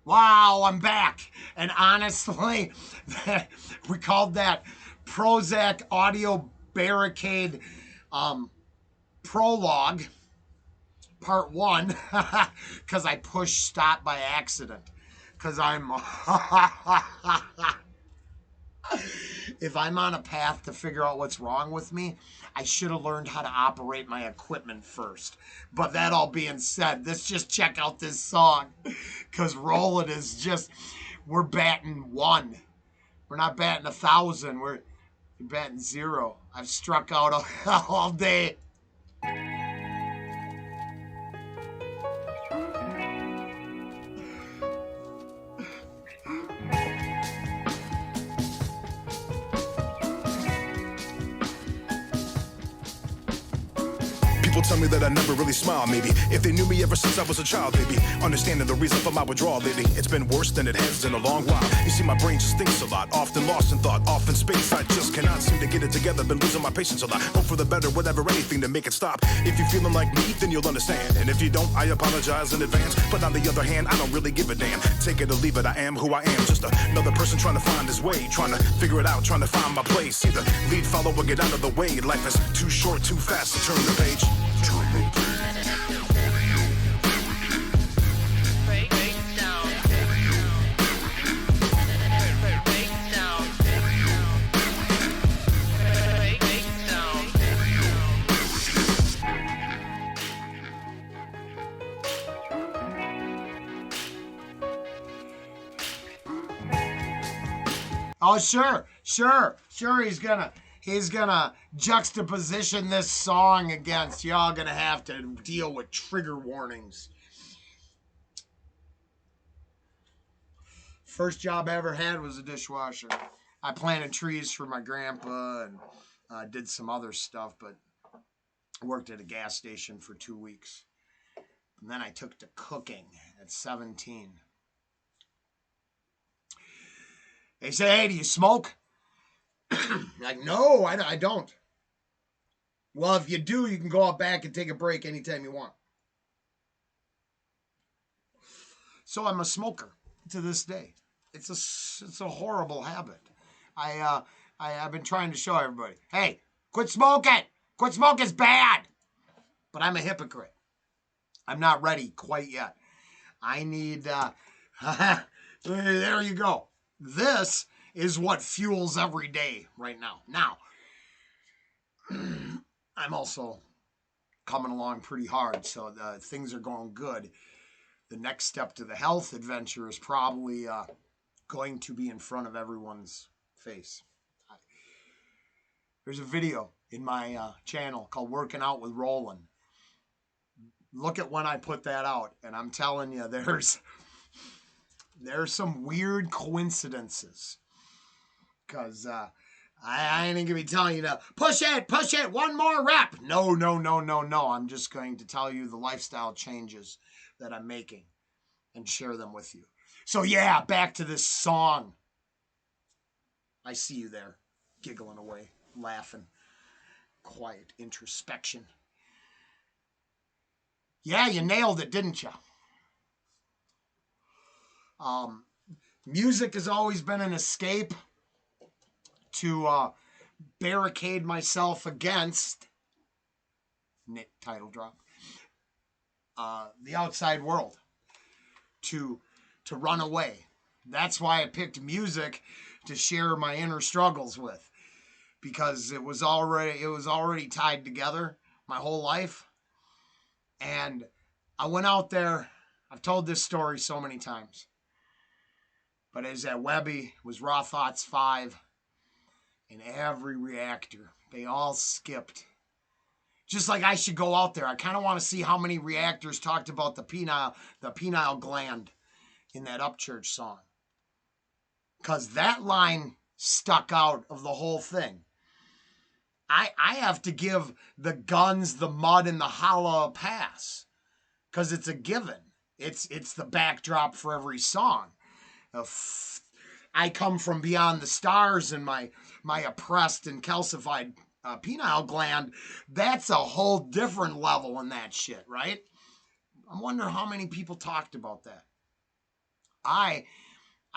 Wow, I'm back. And honestly, we called that Prozak audio barricade prologue part one because I pushed stop by accident. Because I'm, if I'm on a path to figure out what's wrong with me, I should have learned how to operate my equipment first. But that all being said, let's just check out this song. Because Rollen is just, we're batting one. We're not batting 1,000. We're batting zero. I've struck out all day. People tell me that I never really smile, maybe. If they knew me ever since I was a child, maybe. Understanding the reason for my withdrawal lately. It's been worse than it has in a long while. You see, my brain just thinks a lot. Often lost in thought, off in space. I just cannot seem to get it together. Been losing my patience a lot. Hope for the better, whatever, anything to make it stop. If you're feeling like me, then you'll understand. And if you don't, I apologize in advance. But on the other hand, I don't really give a damn. Take it or leave it, I am who I am. Just another person trying to find his way. Trying to figure it out, trying to find my place. Either lead, follow, or get out of the way. Life is too short, too fast to turn the page. Oh, sure. He's gonna juxtaposition this song against. Y'all gonna have to deal with trigger warnings. First job I ever had was a dishwasher. I planted trees for my grandpa and did some other stuff, but worked at a gas station for 2 weeks. And then I took to cooking at 17. They say, hey, do you smoke? Like, no, I don't. Well, if you do, you can go out back and take a break anytime you want. So I'm a smoker to this day. It's a horrible habit. I've been trying to show everybody, hey, quit smoking. Quit smoking's bad. But I'm a hypocrite. I'm not ready quite yet. I need, there you go. This is what fuels every day right now. Now, I'm also coming along pretty hard, so things are going good. The next step to the health adventure is probably going to be in front of everyone's face. There's a video in my channel called Working Out with Rollen. Look at when I put that out, and I'm telling you, there's some weird coincidences. Because I ain't going to be telling you to push it, one more rep. No. I'm just going to tell you the lifestyle changes that I'm making and share them with you. So yeah, back to this song. I see you there, giggling away, laughing, quiet introspection. Yeah, you nailed it, didn't you? Music has always been an escape to barricade myself against, title drop, the outside world, to run away. That's why I picked music to share my inner struggles with, because it was already tied together my whole life. And I went out there. I've told this story so many times, but it was at Webby, it was Raw Thoughts 5, and every reactor, they all skipped. Just like I should go out there. I kind of want to see how many reactors talked about the penile gland in that Upchurch song. Because that line stuck out of the whole thing. I have to give the guns, the mud, and the holla a pass. Because it's a given. It's the backdrop for every song. I come from beyond the stars and my oppressed and calcified penile gland. That's a whole different level in that shit, right? I wonder how many people talked about that. I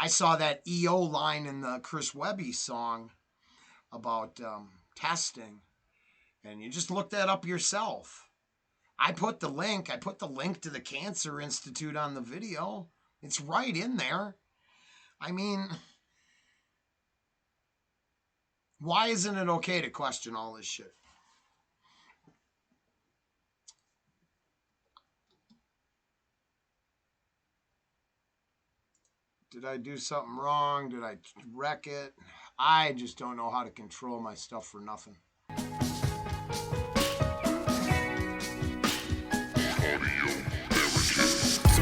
saw that EO line in the Chris Webby song about testing, and you just look that up yourself. I put the link. I put the link to the Cancer Institute on the video. It's right in there. I mean, why isn't it okay to question all this shit? Did I do something wrong? Did I wreck it? I just don't know how to control my stuff for nothing.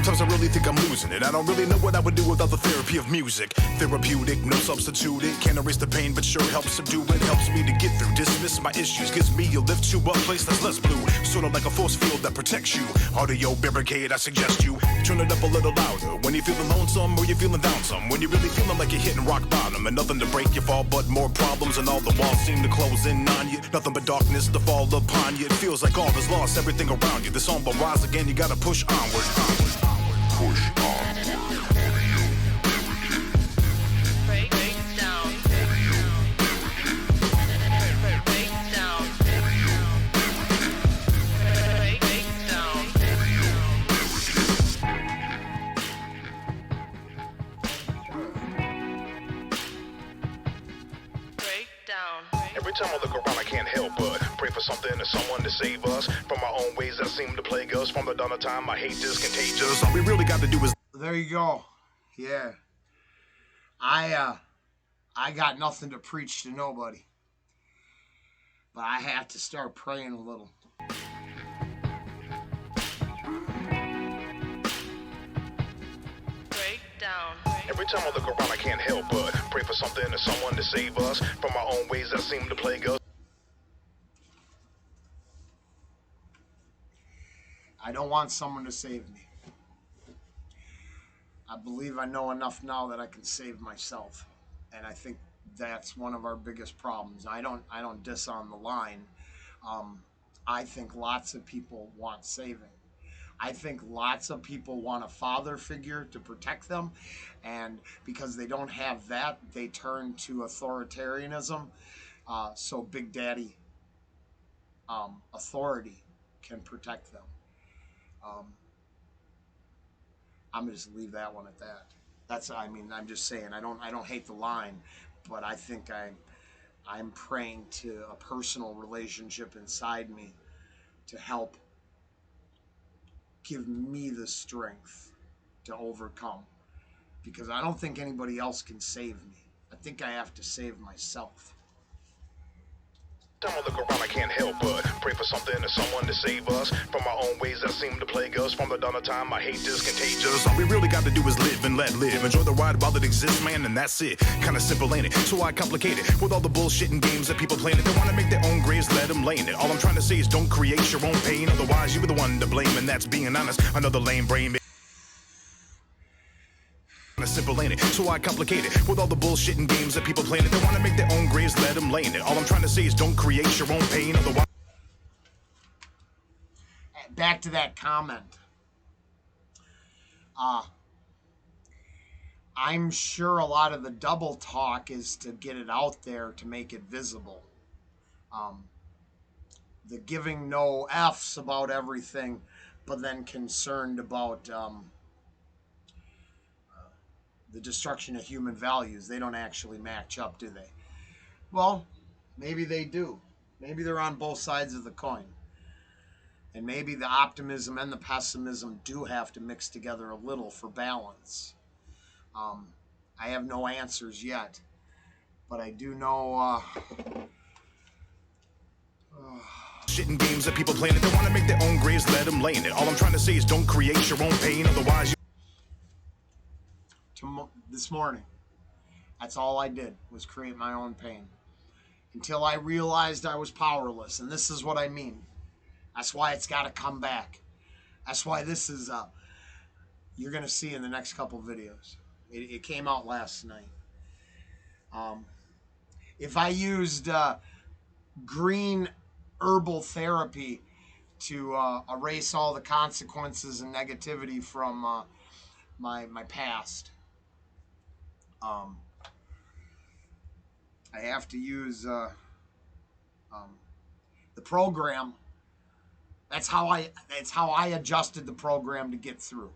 Sometimes I really think I'm losing it. I don't really know what I would do without the therapy of music. Therapeutic, no substitute it. Can't erase the pain, but sure helps subdue it. Helps me to get through, dismiss my issues. Gives me a lift to a place that's less blue. Sort of like a force field that protects you. Audio barricade, I suggest you turn it up a little louder. When you're feeling lonesome or you're feeling down some. When you're really feeling like you're hitting rock bottom. And nothing to break your fall but more problems. And all the walls seem to close in on you. Nothing but darkness to fall upon you. It feels like all is lost, everything around you. The song will rise again, you gotta push onward. Push onward. Break down. Break down. Break down. Break down. Every time I look around, I can't help but pray for something or someone to save us from our own ways that seem to plague us. From the dawn of time, I hate this contagious. All we really got to do is. There you go. Yeah. I got nothing to preach to nobody. But I have to start praying a little. Break down. Every time I look around, I can't help but pray for something or someone to save us from our own ways that seem to plague us. I don't want someone to save me. I believe I know enough now that I can save myself. And I think that's one of our biggest problems. I don't diss on the line. I think lots of people want saving. I think lots of people want a father figure to protect them, and because they don't have that, they turn to authoritarianism. So Big Daddy authority can protect them. I'm gonna just leave that one at that. I'm just saying. I don't hate the line, but I think I'm praying to a personal relationship inside me to help give me the strength to overcome, because I don't think anybody else can save me. I think I have to save myself. Time I look around, I can't help but pray for something or someone to save us from our own ways that seem to plague us. From the dawn of time, I hate this contagious. All we really got to do is live and let live. Enjoy the ride while it exists, man, and that's it. Kinda simple, ain't it? So why complicate it with all the bullshit and games that people playing it? They wanna make their own graves, let them lay in it. All I'm trying to say is don't create your own pain. Otherwise, you were the one to blame, and that's being honest. Another lame brain. Simple, ain't it? So why complicate it with all the bullshit and games that people playing it? They wanna make their own graves, let them lay in it. All I'm trying to say is don't create your own pain. Otherwise. Back to that comment. I'm sure a lot of the double talk is to get it out there to make it visible. The giving no F's about everything, but then concerned about the destruction of human values. They don't actually match up, do they? Well, maybe they do. Maybe they're on both sides of the coin. And maybe the optimism and the pessimism do have to mix together a little for balance. I have no answers yet, but I do know. Shit and games that people playing it. They wanna make their own graves, let them lay in it. All I'm trying to say is don't create your own pain. Otherwise, This morning, that's all I did was create my own pain until I realized I was powerless. And this is what I mean. That's why it's got to come back. That's why this is you're going to see in the next couple videos. It came out last night. If I used green herbal therapy to erase all the consequences and negativity from my past, Um, I have to use um, the program. That's how I adjusted the program to get through.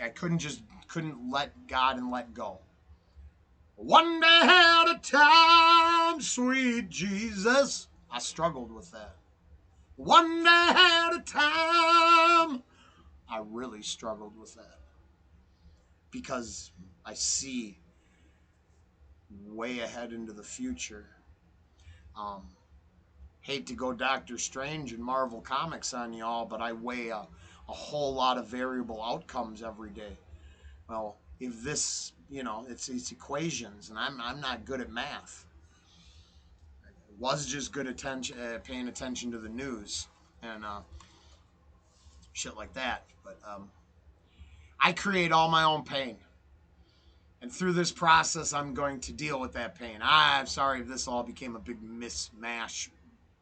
I couldn't let God and let go. One day at a time, sweet Jesus. I struggled with that. One day at a time. I really struggled with that because I see way ahead into the future. Um, Hate to go Doctor Strange and Marvel Comics on y'all, but I weigh a whole lot of variable outcomes every day. Well, if this, it's equations, and I'm not good at math. I was just good at paying attention to the news and shit like that. But I create all my own pain. And through this process, I'm going to deal with that pain. I'm sorry if this all became a big mismatch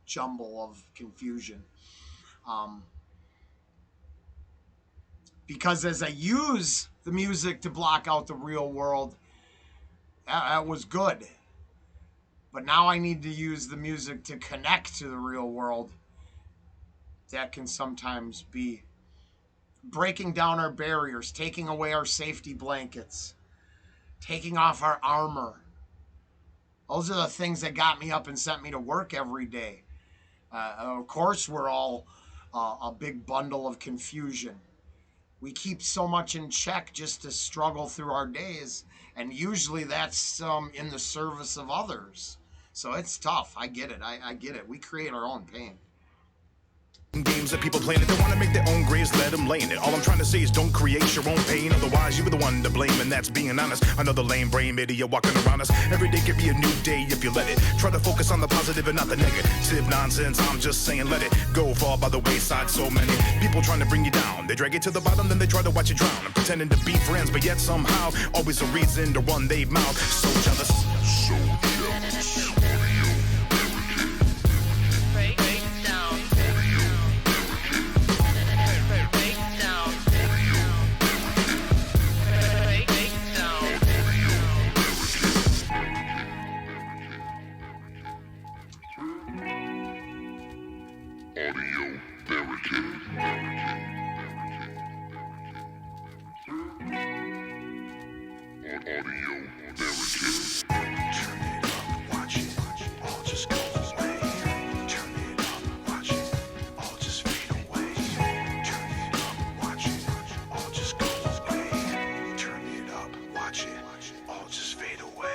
jumble of confusion. Um, because as I use the music to block out the real world, that was good. But now I need to use the music to connect to the real world. That can sometimes be breaking down our barriers, taking away our safety blankets, taking off our armor. Those are the things that got me up and sent me to work every day. Of course, we're all a big bundle of confusion. We keep so much in check just to struggle through our days, and usually that's in the service of others. So it's tough. I get it. I get it. We create our own pain. Games that people playing it, they want to make their own graves, let them lay in it. All I'm trying to say is don't create your own pain, otherwise you were the one to blame, and that's being honest. Another lame brain idiot walking around us. Every day could be a new day if you let it. Try to focus on the positive and not the negative nonsense. I'm just saying let it go, fall by the wayside. So many people trying to bring you down. They drag you to the bottom, then they try to watch you drown. And pretending to be friends, but yet somehow always a reason to run they mouth. So jealous. So jealous. Audio Barricade. Audio Barricade. Turn it up, watch it, all just go away. Turn it up, watch it, all just fade away. Turn it up, watch it, all just go away. Turn it up, watch it, all just fade away.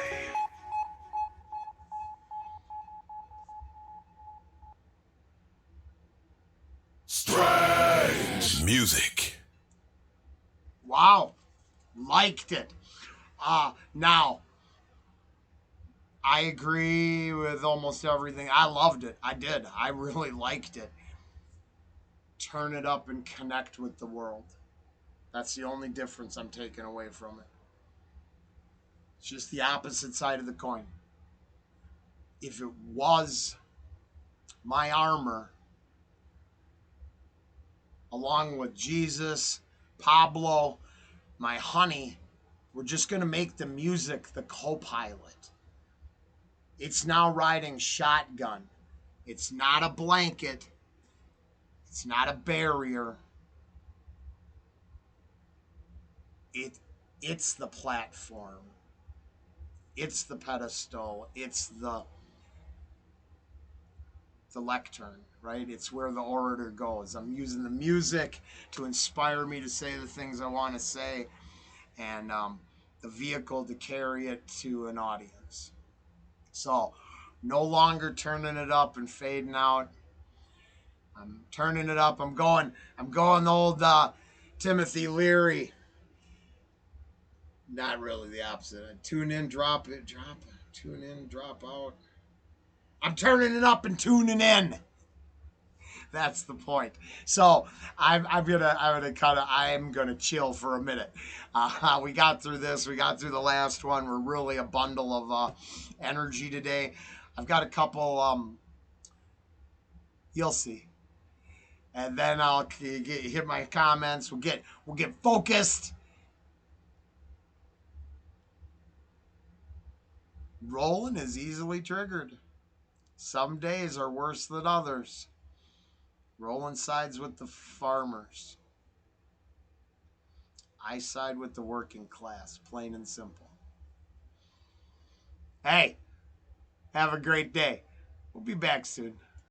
Strange music. Wow. Liked it. Now, I agree with almost everything. I loved it. I did. I really liked it. Turn it up and connect with the world. That's the only difference I'm taking away from it. It's just the opposite side of the coin. If it was my armor, along with Jesus, Pablo, my honey, we're just going to make the music the co-pilot. It's now riding shotgun. It's not a blanket. It's not a barrier. It's the platform. It's the pedestal. It's the lectern, right? It's where the orator goes. I'm using the music to inspire me to say the things I want to say, and the vehicle to carry it to an audience. So, no longer turning it up and fading out. I'm turning it up. I'm going the old Timothy Leary. Not really the opposite. I tune in, drop it, drop it. Tune in, drop out. I'm turning it up and tuning in. That's the point. So I'm gonna chill for a minute. We got through this. We got through the last one. We're really a bundle of energy today. I've got a couple. You'll see, and then I'll hit my comments. We'll get focused. Rollen is easily triggered. Some days are worse than others. Rollen sides with the farmers. I side with the working class, plain and simple. Hey, have a great day. We'll be back soon.